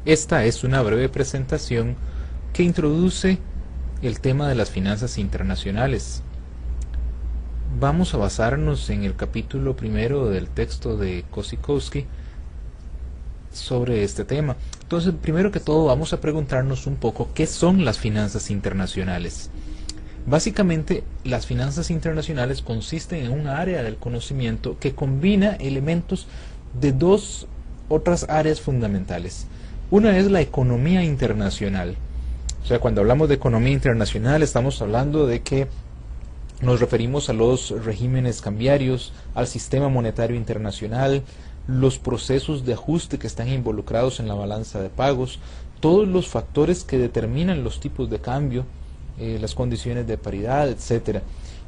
Esta es una breve presentación que introduce el tema de las finanzas internacionales. Vamos a basarnos en el capítulo primero del texto de Kosikowski sobre este tema. Entonces, primero que todo, vamos a preguntarnos un poco qué son las finanzas internacionales. Básicamente, las finanzas internacionales consisten en un área del conocimiento que combina elementos de dos otras áreas fundamentales. Una es la economía internacional. O sea, cuando hablamos de economía internacional, estamos hablando de que nos referimos a los regímenes cambiarios, al sistema monetario internacional, los procesos de ajuste que están involucrados en la balanza de pagos, todos los factores que determinan los tipos de cambio, las condiciones de paridad, etcétera.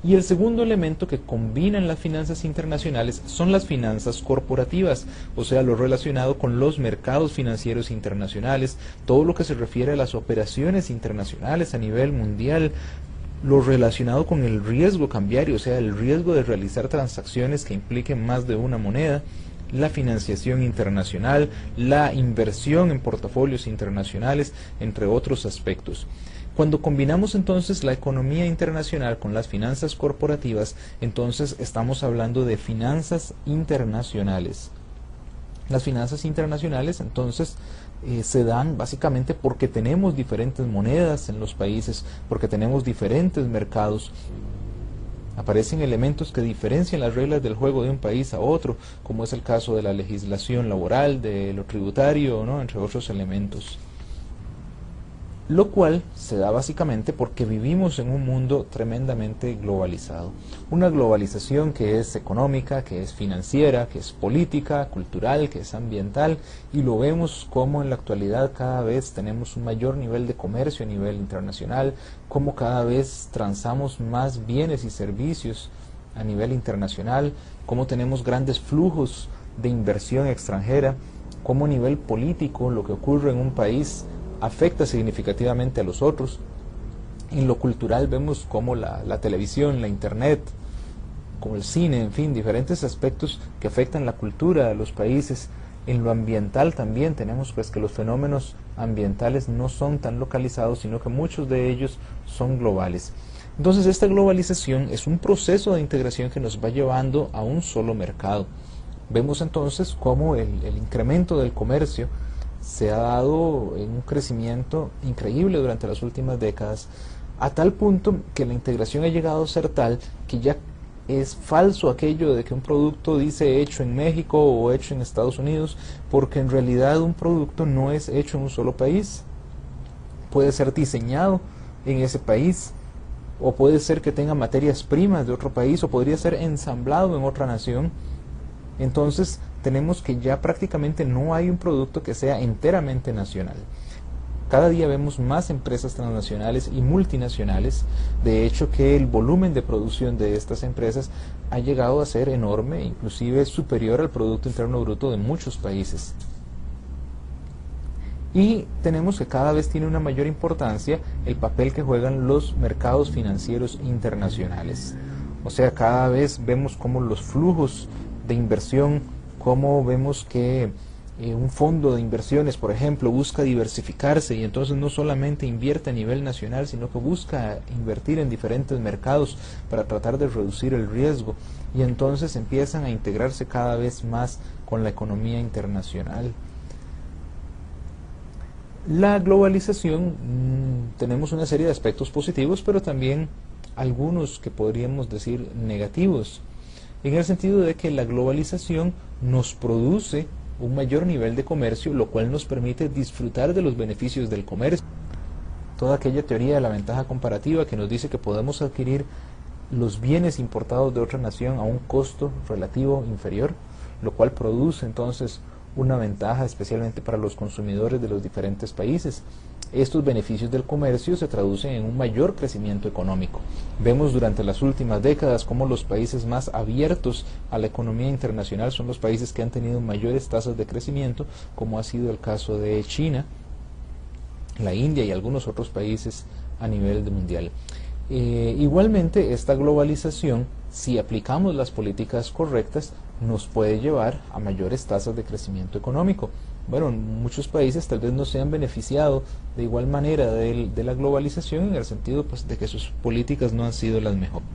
Y el segundo elemento que combinan las finanzas internacionales son las finanzas corporativas, o sea, lo relacionado con los mercados financieros internacionales, todo lo que se refiere a las operaciones internacionales a nivel mundial, lo relacionado con el riesgo cambiario, o sea, el riesgo de realizar transacciones que impliquen más de una moneda, la financiación internacional, la inversión en portafolios internacionales, entre otros aspectos. Cuando combinamos entonces la economía internacional con las finanzas corporativas, entonces estamos hablando de finanzas internacionales. Las finanzas internacionales entonces se dan básicamente porque tenemos diferentes monedas en los países, porque tenemos diferentes mercados. Aparecen elementos que diferencian las reglas del juego de un país a otro, como es el caso de la legislación laboral, de lo tributario, ¿no?, entre otros elementos. Lo cual se da básicamente porque vivimos en un mundo tremendamente globalizado. Una globalización que es económica, que es financiera, que es política, cultural, que es ambiental, y lo vemos como en la actualidad cada vez tenemos un mayor nivel de comercio a nivel internacional, como cada vez transamos más bienes y servicios a nivel internacional, como tenemos grandes flujos de inversión extranjera, como a nivel político lo que ocurre en un país afecta significativamente a los otros. En lo cultural vemos como la televisión, la internet, como el cine, en fin, diferentes aspectos que afectan la cultura de los países. En lo ambiental también tenemos pues que los fenómenos ambientales no son tan localizados, sino que muchos de ellos son globales. Entonces esta globalización es un proceso de integración que nos va llevando a un solo mercado. Vemos entonces cómo el incremento del comercio se ha dado en un crecimiento increíble durante las últimas décadas, a tal punto que la integración ha llegado a ser tal que ya es falso aquello de que un producto dice hecho en México o hecho en Estados Unidos, porque en realidad un producto no es hecho en un solo país. Puede ser diseñado en ese país, o puede ser que tenga materias primas de otro país, o podría ser ensamblado en otra nación. Entonces tenemos que ya prácticamente no hay un producto que sea enteramente nacional. Cada día vemos más empresas transnacionales y multinacionales, de hecho que el volumen de producción de estas empresas ha llegado a ser enorme, inclusive superior al Producto Interno Bruto de muchos países. Y tenemos que cada vez tiene una mayor importancia el papel que juegan los mercados financieros internacionales. O sea, cada vez vemos cómo los flujos de inversión, cómo vemos que un fondo de inversiones, por ejemplo, busca diversificarse y entonces no solamente invierte a nivel nacional, sino que busca invertir en diferentes mercados para tratar de reducir el riesgo, y entonces empiezan a integrarse cada vez más con la economía internacional. La globalización, tenemos una serie de aspectos positivos, pero también algunos que podríamos decir negativos, en el sentido de que la globalización nos produce un mayor nivel de comercio, lo cual nos permite disfrutar de los beneficios del comercio. Toda aquella teoría de la ventaja comparativa que nos dice que podemos adquirir los bienes importados de otra nación a un costo relativo inferior, lo cual produce entonces una ventaja especialmente para los consumidores de los diferentes países. Estos beneficios del comercio se traducen en un mayor crecimiento económico. Vemos durante las últimas décadas cómo los países más abiertos a la economía internacional son los países que han tenido mayores tasas de crecimiento, como ha sido el caso de China, la India y algunos otros países a nivel mundial. Igualmente, esta globalización, si aplicamos las políticas correctas, nos puede llevar a mayores tasas de crecimiento económico. bueno, muchos países tal vez no se han beneficiado de igual manera de la globalización, en el sentido pues, de que sus políticas no han sido las mejores.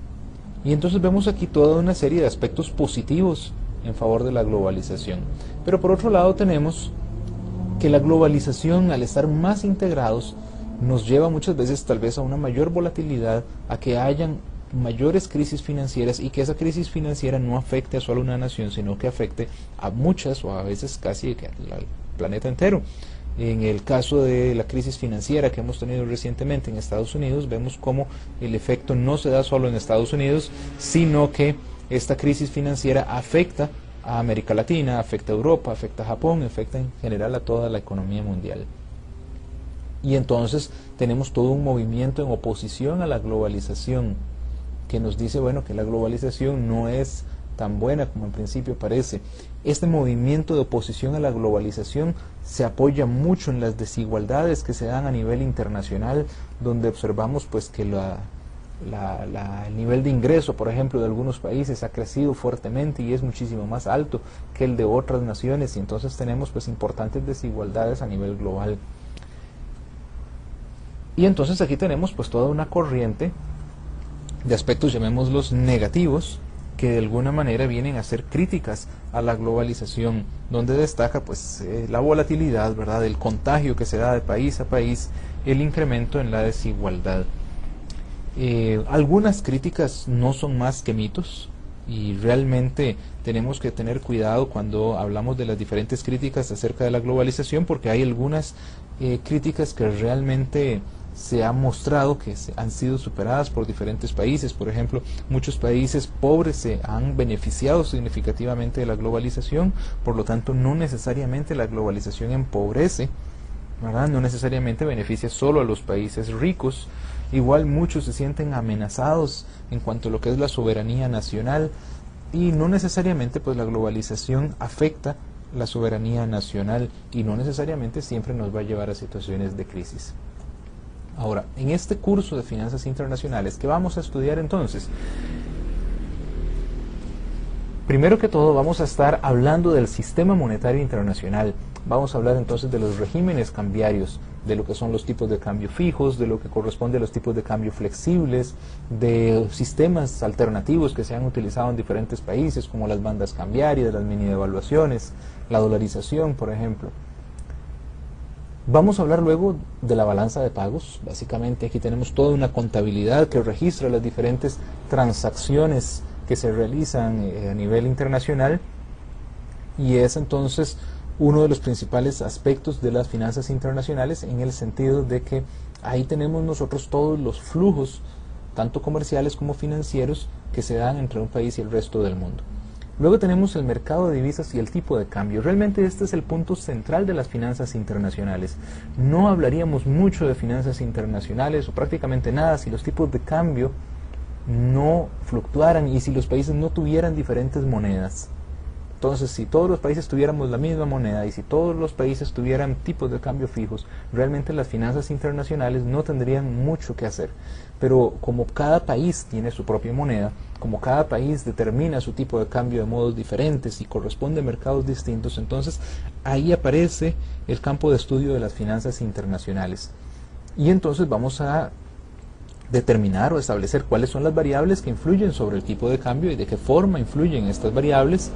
Y entonces vemos aquí toda una serie de aspectos positivos en favor de la globalización. Pero por otro lado tenemos que la globalización, al estar más integrados, nos lleva muchas veces tal vez a una mayor volatilidad, a que hayan mayores crisis financieras, y que esa crisis financiera no afecte a solo una nación, sino que afecte a muchas, o a veces casi al planeta entero. En el caso de la crisis financiera que hemos tenido recientemente en Estados Unidos, vemos cómo el efecto no se da solo en Estados Unidos, sino que esta crisis financiera afecta a América Latina, afecta a Europa, afecta a Japón, afecta en general a toda la economía mundial. Y entonces tenemos todo un movimiento en oposición a la globalización, que nos dice, bueno, que la globalización no es tan buena como en principio parece. Este movimiento de oposición a la globalización se apoya mucho en las desigualdades que se dan a nivel internacional, donde observamos pues que el nivel de ingreso, por ejemplo, de algunos países ha crecido fuertemente y es muchísimo más alto que el de otras naciones, y entonces tenemos pues importantes desigualdades a nivel global. Y entonces aquí tenemos pues toda una corriente de aspectos, llamémoslos negativos, que de alguna manera vienen a ser críticas a la globalización, donde destaca pues la volatilidad, ¿verdad?, el contagio que se da de país a país, el incremento en la desigualdad. Algunas críticas no son más que mitos, y realmente tenemos que tener cuidado cuando hablamos de las diferentes críticas acerca de la globalización, porque hay algunas críticas que realmente se ha mostrado que han sido superadas por diferentes países. Por ejemplo, muchos países pobres se han beneficiado significativamente de la globalización, por lo tanto no necesariamente la globalización empobrece, ¿verdad? No necesariamente beneficia solo a los países ricos. Igual muchos se sienten amenazados en cuanto a lo que es la soberanía nacional, y no necesariamente pues la globalización afecta la soberanía nacional, y no necesariamente siempre nos va a llevar a situaciones de crisis. Ahora, en este curso de finanzas internacionales, ¿qué vamos a estudiar entonces? Primero que todo vamos a estar hablando del sistema monetario internacional. Vamos a hablar entonces de los regímenes cambiarios, de lo que son los tipos de cambio fijos, de lo que corresponde a los tipos de cambio flexibles, de sistemas alternativos que se han utilizado en diferentes países, como las bandas cambiarias, las mini devaluaciones, la dolarización, por ejemplo. Vamos a hablar luego de la balanza de pagos. Básicamente aquí tenemos toda una contabilidad que registra las diferentes transacciones que se realizan a nivel internacional, y es entonces uno de los principales aspectos de las finanzas internacionales, en el sentido de que ahí tenemos nosotros todos los flujos, tanto comerciales como financieros, que se dan entre un país y el resto del mundo. Luego tenemos el mercado de divisas y el tipo de cambio. Realmente este es el punto central de las finanzas internacionales. No hablaríamos mucho de finanzas internacionales, o prácticamente nada, si los tipos de cambio no fluctuaran y si los países no tuvieran diferentes monedas. Entonces, si todos los países tuviéramos la misma moneda y si todos los países tuvieran tipos de cambio fijos, realmente las finanzas internacionales no tendrían mucho que hacer. Pero como cada país tiene su propia moneda, como cada país determina su tipo de cambio de modos diferentes y corresponde a mercados distintos, entonces ahí aparece el campo de estudio de las finanzas internacionales. Y entonces vamos a determinar o establecer cuáles son las variables que influyen sobre el tipo de cambio y de qué forma influyen estas variables,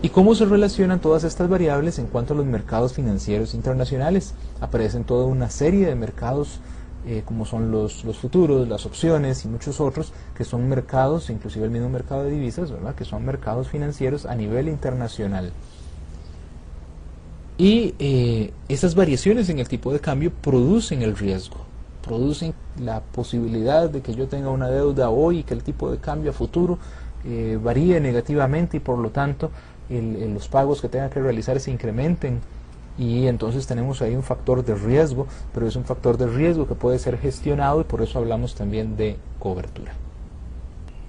y cómo se relacionan todas estas variables en cuanto a los mercados financieros internacionales. Aparecen toda una serie de mercados, como son los futuros, las opciones y muchos otros, que son mercados, inclusive el mismo mercado de divisas, ¿verdad?, que son mercados financieros a nivel internacional. Y esas variaciones en el tipo de cambio producen el riesgo, producen la posibilidad de que yo tenga una deuda hoy y que el tipo de cambio a futuro varíe negativamente, y por lo tanto los pagos que tenga que realizar se incrementen, y entonces tenemos ahí un factor de riesgo, pero es un factor de riesgo que puede ser gestionado, y por eso hablamos también de cobertura.